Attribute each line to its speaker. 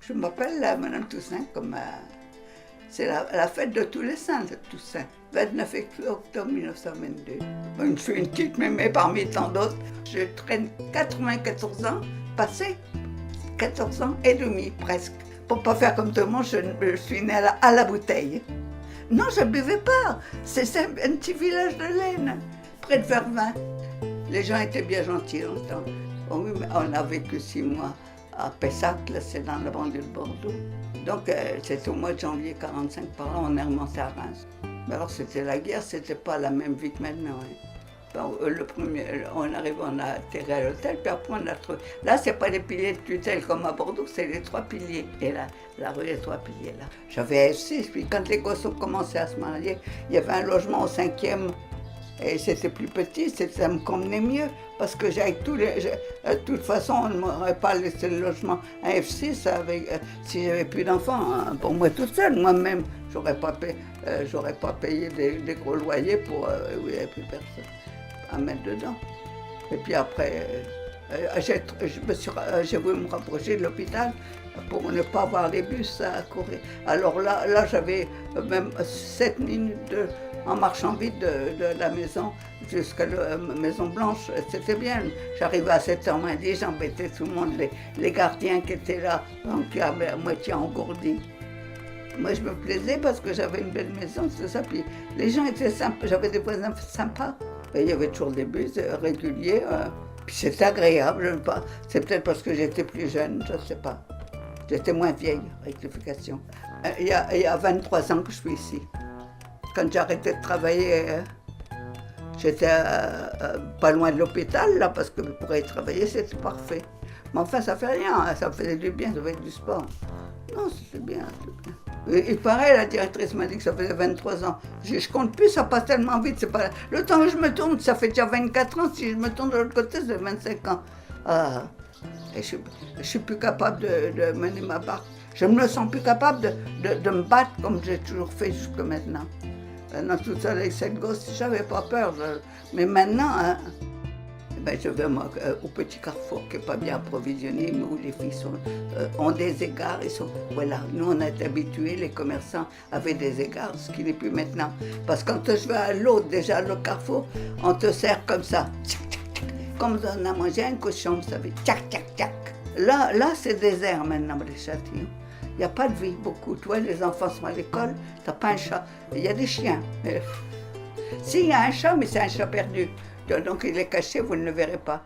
Speaker 1: Je m'appelle Madame Toussaint, c'est la fête de tous les saints de Toussaint, 29 octobre 1922. Je suis une petite mémé parmi tant d'autres. Je traîne 94 ans passés, 14 ans et demi presque. Pour pas faire comme tout le monde, je suis née à la bouteille. Non, je ne buvais pas. C'est un petit village de laine, près de Vervins. Les gens étaient bien gentils longtemps. Oh oui, mais on a vécu 6 mois à Pessac, là c'est dans la banlieue de Bordeaux. Donc c'était au mois de janvier 45 par là, on est remonté à Reims. Mais alors c'était la guerre, c'était pas la même vie que maintenant. Hein. Bon, on arrive, on a atterri à l'hôtel, puis après on a trouvé. Là, c'est pas des piliers de tutelle comme à Bordeaux, c'est les 3 piliers. Et là, la rue des 3 piliers, là. J'avais F6, puis quand les gosses ont commencé à se marier, il y avait un logement au 5e. Et c'était plus petit, ça me convenait mieux, parce que de toute façon, on ne m'aurait pas laissé le logement à F6 si j'avais plus d'enfants, hein, pour moi toute seule. Moi-même, j'aurais pas payé des gros loyers pour où il n'y avait plus personne à mettre dedans. Et puis après, j'ai voulu me rapprocher de l'hôpital pour ne pas avoir les bus à courir. Alors là j'avais même 7 minutes en marchant vite de la maison jusqu'à la Maison Blanche. C'était bien. J'arrivais à 7h10, j'embêtais tout le monde, les gardiens qui étaient là, donc qui avaient à moitié engourdis. Moi je me plaisais parce que j'avais une belle maison, c'est ça. Puis les gens étaient sympas, j'avais des voisins sympas. Et il y avait toujours des bus réguliers. Puis c'était agréable, c'est peut-être parce que j'étais plus jeune, je ne sais pas. J'étais moins vieille, rectification. Il y a 23 ans que je suis ici. Quand j'ai arrêté de travailler, j'étais pas loin de l'hôpital, là, parce que pour y travailler, c'était parfait. Mais enfin, ça fait rien, ça me faisait du bien, ça faisait du sport. Non, c'était bien, Il paraît, la directrice m'a dit que ça faisait 23 ans. Je compte plus, ça passe tellement vite. C'est pas... Le temps que je me tourne, ça fait déjà 24 ans. Si je me tourne de l'autre côté, c'est 25 ans. Et je suis plus capable de mener ma barque. Je me sens plus capable de me battre comme j'ai toujours fait jusque maintenant. Dans tout ça, avec cette gosse, j'avais pas peur. Mais maintenant, hein, je vais au petit carrefour qui n'est pas bien approvisionné, mais où les filles ont des égards. Voilà, nous on est habitués, les commerçants avaient des égards, ce qui n'est plus maintenant. Parce que quand je vais à l'autre, déjà le carrefour, on te sert comme ça. Tchac, tchac, tchac. Comme on a mangé un cochon, vous savez, tchac, tchac, tchac. Là c'est désert maintenant, les châtillons. Il n'y a pas de vie beaucoup. Toi, les enfants sont à l'école, tu n'as pas un chat. Il y a des chiens. Si, il y a un chat, mais c'est un chat perdu. Donc il est caché, vous ne le verrez pas.